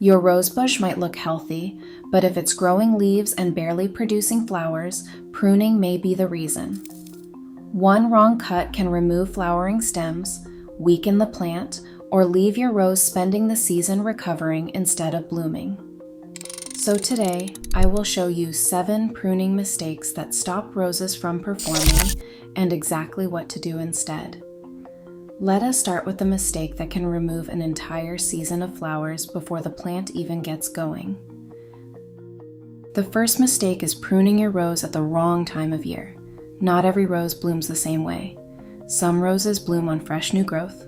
Your rose bush might look healthy, but if it's growing leaves and barely producing flowers, pruning may be the reason. One wrong cut can remove flowering stems, weaken the plant, or leave your rose spending the season recovering instead of blooming. So today, I will show you 7 pruning mistakes that stop roses from performing and exactly what to do instead. Let us start with the mistake that can remove an entire season of flowers before the plant even gets going. The first mistake is pruning your rose at the wrong time of year. Not every rose blooms the same way. Some roses bloom on fresh new growth,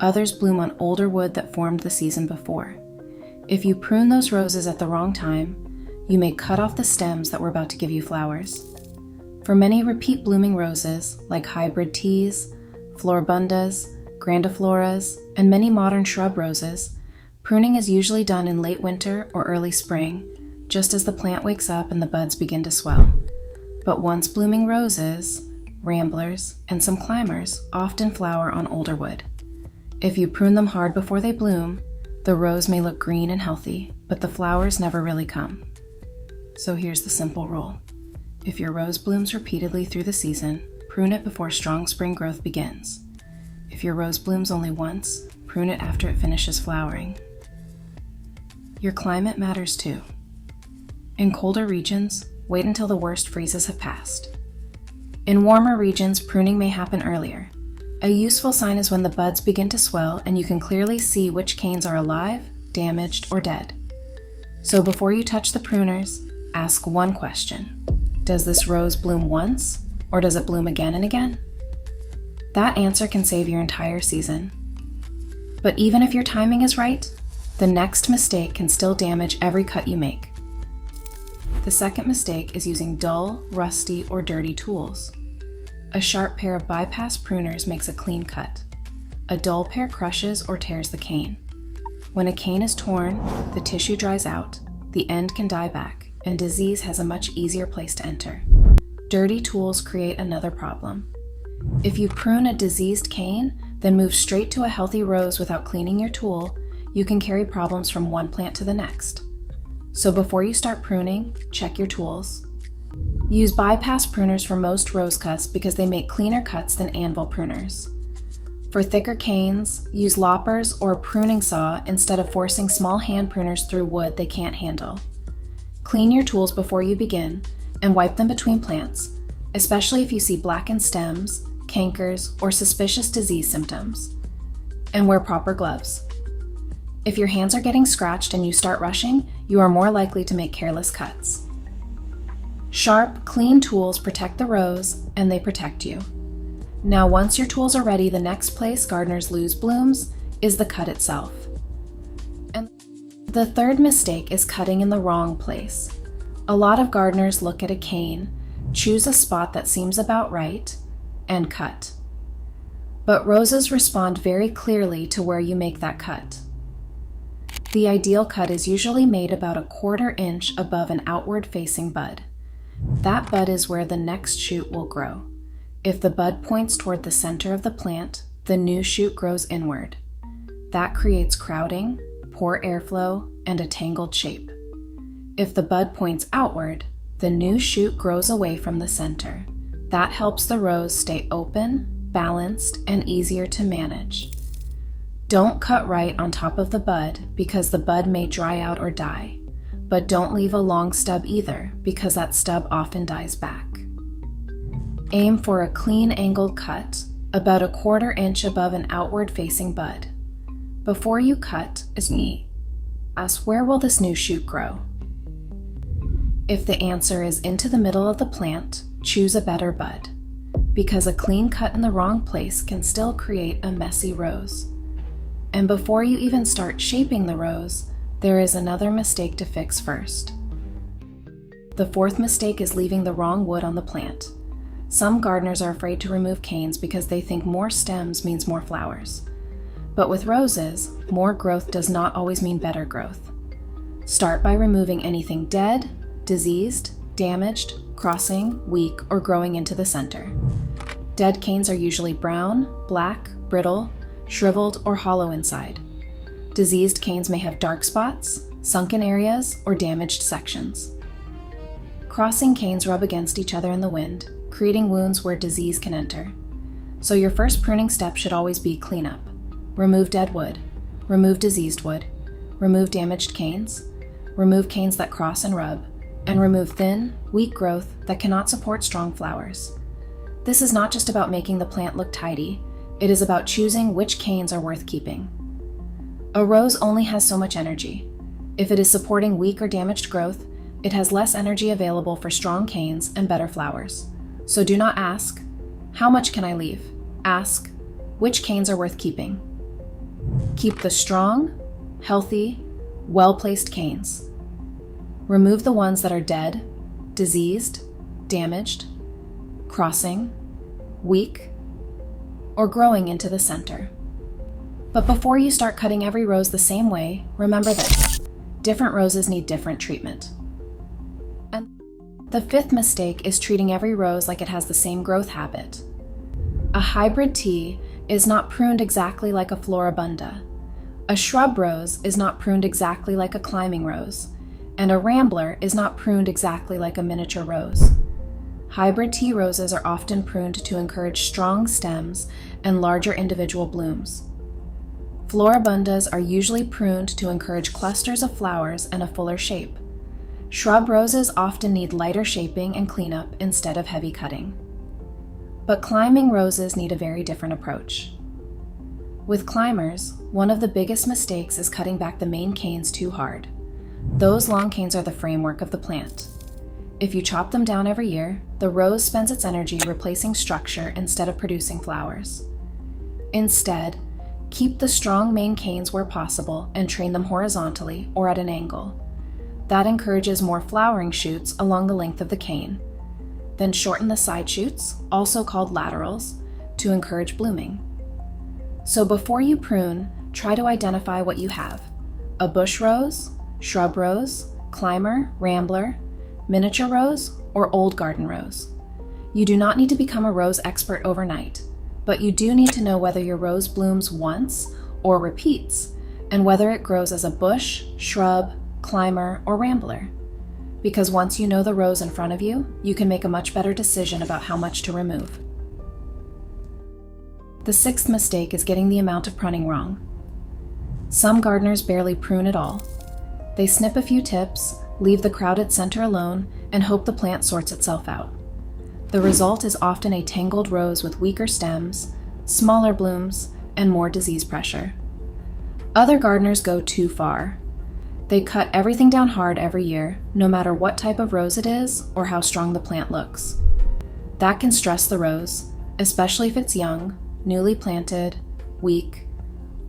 others bloom on older wood that formed the season before. If you prune those roses at the wrong time, you may cut off the stems that were about to give you flowers. For many repeat blooming roses, like hybrid teas, floribundas, grandifloras, and many modern shrub roses, pruning is usually done in late winter or early spring, just as the plant wakes up and the buds begin to swell. But once blooming roses, ramblers, and some climbers often flower on older wood. If you prune them hard before they bloom, the rose may look green and healthy, but the flowers never really come. So here's the simple rule. If your rose blooms repeatedly through the season, prune it before strong spring growth begins. If your rose blooms only once, prune it after it finishes flowering. Your climate matters too. In colder regions, wait until the worst freezes have passed. In warmer regions, pruning may happen earlier. A useful sign is when the buds begin to swell and you can clearly see which canes are alive, damaged, or dead. So before you touch the pruners, ask one question. Does this rose bloom once, or does it bloom again and again? That answer can save your entire season. But even if your timing is right, the next mistake can still damage every cut you make. The second mistake is using dull, rusty, or dirty tools. A sharp pair of bypass pruners makes a clean cut. A dull pair crushes or tears the cane. When a cane is torn, the tissue dries out, the end can die back, and disease has a much easier place to enter. Dirty tools create another problem. If you prune a diseased cane, then move straight to a healthy rose without cleaning your tool, you can carry problems from one plant to the next. So before you start pruning, check your tools. Use bypass pruners for most rose cuts because they make cleaner cuts than anvil pruners. For thicker canes, use loppers or a pruning saw instead of forcing small hand pruners through wood they can't handle. Clean your tools before you begin and wipe them between plants, especially if you see blackened stems, cankers, or suspicious disease symptoms. And wear proper gloves. If your hands are getting scratched and you start rushing, you are more likely to make careless cuts. Sharp, clean tools protect the rose, and they protect you. Now, once your tools are ready, the next place gardeners lose blooms is the cut itself. And the third mistake is cutting in the wrong place. A lot of gardeners look at a cane, choose a spot that seems about right, and cut. But roses respond very clearly to where you make that cut. The ideal cut is usually made about a 1/4 inch above an outward-facing bud. That bud is where the next shoot will grow. If the bud points toward the center of the plant, the new shoot grows inward. That creates crowding, poor airflow, and a tangled shape. If the bud points outward, the new shoot grows away from the center. That helps the rose stay open, balanced, and easier to manage. Don't cut right on top of the bud because the bud may dry out or die, but don't leave a long stub either because that stub often dies back. Aim for a clean angled cut, about a 1/4 inch above an outward-facing bud. Before you cut, ask where will this new shoot grow? If the answer is into the middle of the plant, choose a better bud, because a clean cut in the wrong place can still create a messy rose. And before you even start shaping the rose, there is another mistake to fix first. The fourth mistake is leaving the wrong wood on the plant. Some gardeners are afraid to remove canes because they think more stems means more flowers. But with roses, more growth does not always mean better growth. Start by removing anything dead, diseased, damaged, crossing, weak, or growing into the center. Dead canes are usually brown, black, brittle, shriveled, or hollow inside. Diseased canes may have dark spots, sunken areas, or damaged sections. Crossing canes rub against each other in the wind, creating wounds where disease can enter. So your first pruning step should always be cleanup. Remove dead wood, remove diseased wood, remove damaged canes, remove canes that cross and rub, and remove thin, weak growth that cannot support strong flowers. This is not just about making the plant look tidy, it is about choosing which canes are worth keeping. A rose only has so much energy. If it is supporting weak or damaged growth, it has less energy available for strong canes and better flowers. So do not ask, how much can I leave? Ask, which canes are worth keeping? Keep the strong, healthy, well-placed canes. Remove the ones that are dead, diseased, damaged, crossing, weak, or growing into the center. But before you start cutting every rose the same way, remember this: different roses need different treatment. And the fifth mistake is treating every rose like it has the same growth habit. A hybrid tea is not pruned exactly like a floribunda. A shrub rose is not pruned exactly like a climbing rose, and a rambler is not pruned exactly like a miniature rose. Hybrid tea roses are often pruned to encourage strong stems and larger individual blooms. Floribundas are usually pruned to encourage clusters of flowers and a fuller shape. Shrub roses often need lighter shaping and cleanup instead of heavy cutting. But climbing roses need a very different approach. With climbers, one of the biggest mistakes is cutting back the main canes too hard. Those long canes are the framework of the plant. If you chop them down every year, the rose spends its energy replacing structure instead of producing flowers. Instead, keep the strong main canes where possible and train them horizontally or at an angle. That encourages more flowering shoots along the length of the cane. Then shorten the side shoots, also called laterals, to encourage blooming. So before you prune, try to identify what you have: a bush rose, shrub rose, climber, rambler, miniature rose, or old garden rose. You do not need to become a rose expert overnight, but you do need to know whether your rose blooms once or repeats, and whether it grows as a bush, shrub, climber, or rambler. Because once you know the rose in front of you, you can make a much better decision about how much to remove. The sixth mistake is getting the amount of pruning wrong. Some gardeners barely prune at all. They snip a few tips, leave the crowded center alone, and hope the plant sorts itself out. The result is often a tangled rose with weaker stems, smaller blooms, and more disease pressure. Other gardeners go too far. They cut everything down hard every year, no matter what type of rose it is or how strong the plant looks. That can stress the rose, especially if it's young, newly planted, weak,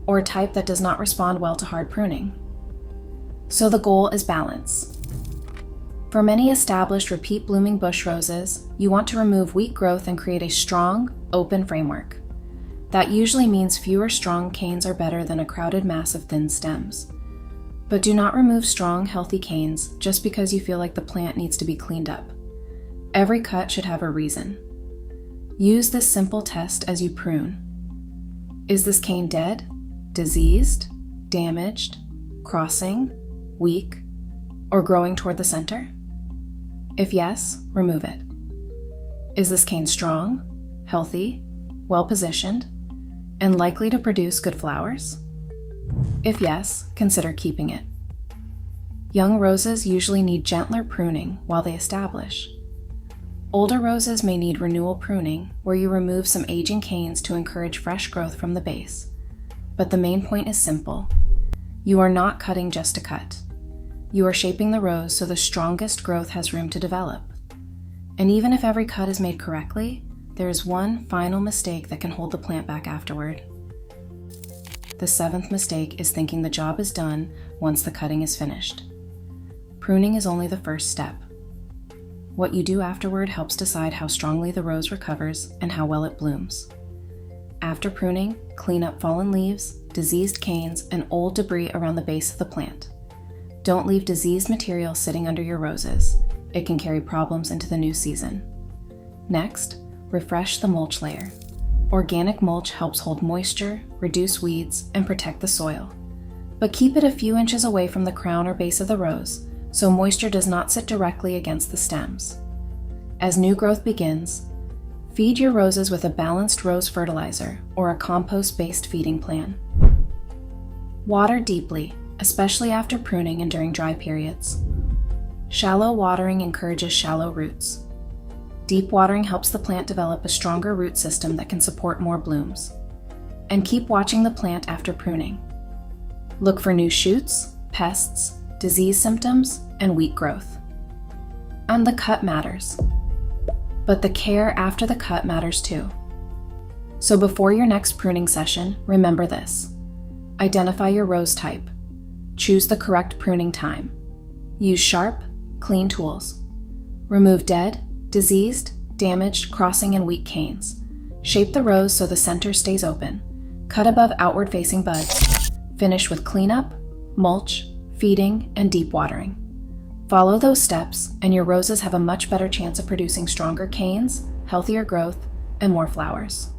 or a type that does not respond well to hard pruning. So the goal is balance. For many established repeat blooming bush roses, you want to remove weak growth and create a strong, open framework. That usually means fewer strong canes are better than a crowded mass of thin stems. But do not remove strong, healthy canes just because you feel like the plant needs to be cleaned up. Every cut should have a reason. Use this simple test as you prune. Is this cane dead, diseased, damaged, crossing, weak, or growing toward the center? If yes, remove it. Is this cane strong, healthy, well-positioned, and likely to produce good flowers? If yes, consider keeping it. Young roses usually need gentler pruning while they establish. Older roses may need renewal pruning, where you remove some aging canes to encourage fresh growth from the base. But the main point is simple. You are not cutting just to cut. You are shaping the rose so the strongest growth has room to develop. And even if every cut is made correctly, there is one final mistake that can hold the plant back afterward. The seventh mistake is thinking the job is done once the cutting is finished. Pruning is only the first step. What you do afterward helps decide how strongly the rose recovers and how well it blooms. After pruning, clean up fallen leaves, diseased canes, and old debris around the base of the plant. Don't leave diseased material sitting under your roses. It can carry problems into the new season. Next, refresh the mulch layer. Organic mulch helps hold moisture, reduce weeds, and protect the soil. but keep it a few inches away from the crown or base of the rose so moisture does not sit directly against the stems. As new growth begins, feed your roses with a balanced rose fertilizer or a compost-based feeding plan. Water deeply, especially after pruning and during dry periods. Shallow watering encourages shallow roots. Deep watering helps the plant develop a stronger root system that can support more blooms. And keep watching the plant after pruning. Look for new shoots, pests, disease symptoms, and weak growth. And the cut matters. But the care after the cut matters too. So before your next pruning session, remember this. Identify your rose type. Choose the correct pruning time. Use sharp, clean tools. Remove dead, diseased, damaged, crossing, and weak canes. Shape the rose so the center stays open. Cut above outward-facing buds. Finish with cleanup, mulch, feeding, and deep watering. Follow those steps, and your roses have a much better chance of producing stronger canes, healthier growth, and more flowers.